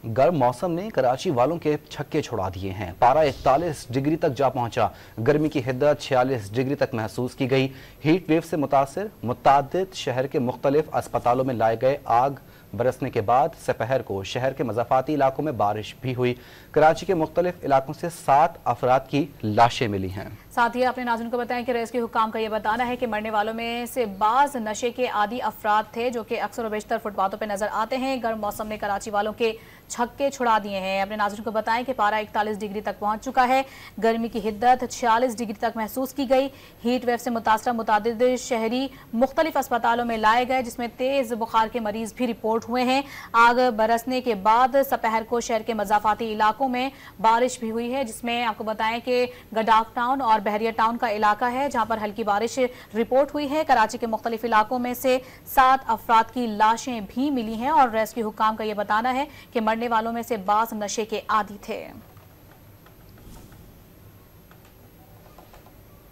गर्म मौसम ने कराची वालों के छक्के छुड़ा दिए हैं। पारा 41 डिग्री तक जा पहुंचा। गर्मी की हिद्दत 46 डिग्री तक महसूस की गई। हीट वेव से मुतासिर मुतादिद शहर के मुख्तलिफ अस्पतालों में लाए गए। आग बरसने के बाद दोपहर को शहर के मज़ाफ़ाती इलाकों में बारिश भी हुई। कराची के मुख्तलिफ इलाकों से 7 अफराद की लाशें मिली हैं। साथ ही अपने नाज़रीन को बताएं कि रेस्क्यू हुक्काम का यह बताना है कि मरने वालों में से बाज नशे के आदी अफराद थे, जो कि अक्सर व बेशतर फुटपाथों पर नजर आते हैं। गर्म मौसम ने कराची वालों के छक्के छुड़ा दिए हैं। अपने नाज़रीन को बताएं कि पारा 41 डिग्री तक पहुंच चुका है। गर्मी की हिद्दत 46 डिग्री तक महसूस की गई। हीट वेव से मुतासरा मुतादिद शहरी मुख्तलिफ अस्पतालों में लाए गए, जिसमें तेज बुखार के मरीज भी रिपोर्ट हुए हैं। आग बरसने के बाद दोपहर को शहर के मज़ाफ़ाती इलाकों में बारिश भी हुई है, जिसमें आपको बताएं कि गडाफ टाउन और बहरिया टाउन का इलाका है, जहां पर हल्की बारिश रिपोर्ट हुई है। कराची के मुख्तलिफ इलाकों में से 7 अफराद की लाशें भी मिली हैं और रेस्क्यू हुक्काम का यह बताना है कि मरने वालों में से बाज नशे के आदी थे।